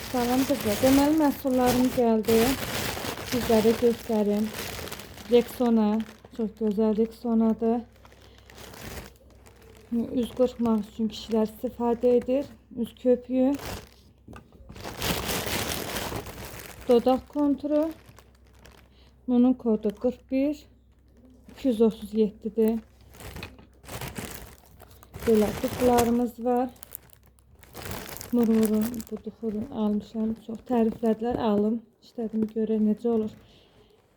Salam kızlar. Deməli məhsullarım gəldi. Sizlərə göstərim. Rexona. Çox gözəl Rexonadır. Üz qırxmaq üçün kişilər istifadə edir. Üz köpüyü. Dodaq konturu. Bunun kodu 41 237'dir. Belə duxlarımız var. Murmurun bu duxuru almışam. Çox təriflədilər, alım. İşlədim görə necə olur.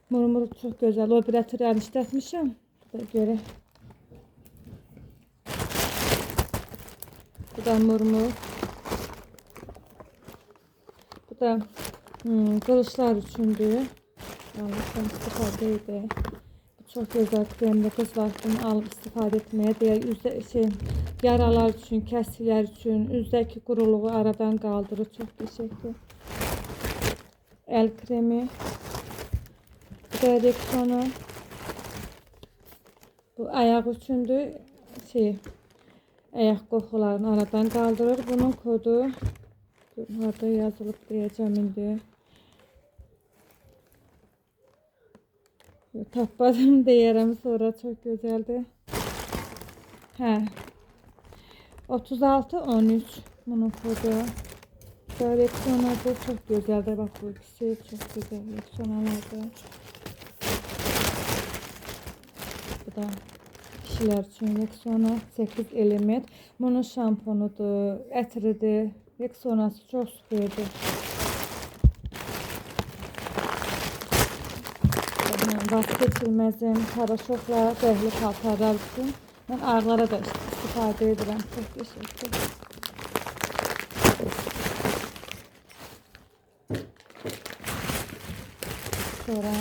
Murmuru çox gözəl. O birətləri işlətmişəm. Görə. Bu da murmur. Bu da qılıçlar üçündür. Almışam, istifadə edək. Çox gözəl kremli qızlar bunu alıb istifadə etməyə deyək. Yaralar üçün, kəsiklər üçün, üzdəki quruluğu aradan qaldırır. Çox qəşəngdir. El kremi. Bu da Rexona. Bu ayaq üçündür. Ayaq qoxularını aradan qaldırır. Bunun kodu burada yazılıb deyəcəm indi. Tapmadım deyərəm sonra, çox gözəldir. Hə. 36-13 bunun kodu. Rexonadır, çox gözəldir. Bax bu ikisi çox gözəl Rexonalardır. Bu da kişilər üçün Rexona 8 element. Bunun şamponudur, ətridir. Rexonası çox süperdir. Vazgeçilmezim paraşoklar, zəhli paltarlar üçün. Mən ağlara da istifadə edirəm. Çox qəşəngdir. Sonra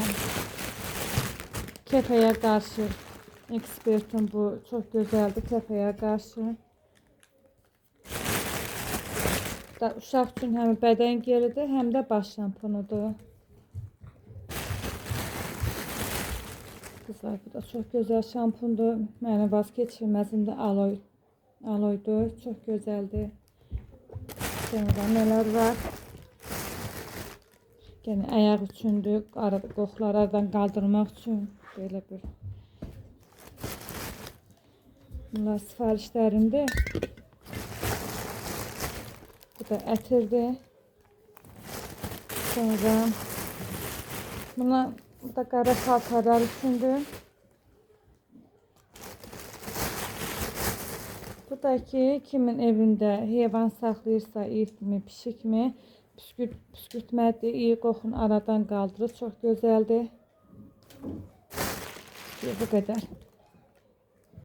kepəyə qarşı ekspertim bu. Çox gözəldir kepəyə qarşı. Uşaq üçün həm bədən gelidir, həm də baş şamponudur. Kızlar, bu da çox gözəl şampundur. Mənim vazgeçilməzim də aloydur. Çox gözəldir. Sonra nələr var? Yəni ayaq üçündür. Qoxuları aradan qaldırmaq üçün belə bir. Bunlar sifarişlərimdir. Bu da ətirdir. Sonra bu da qara paltarlar üçündür. Bu da ki, kimin evində heyvan saxlayırsa, it mi, pişik mi, püskürtmədir, iyi qoxunu aradan qaldırır. Çox gözəldir. Bu qədər.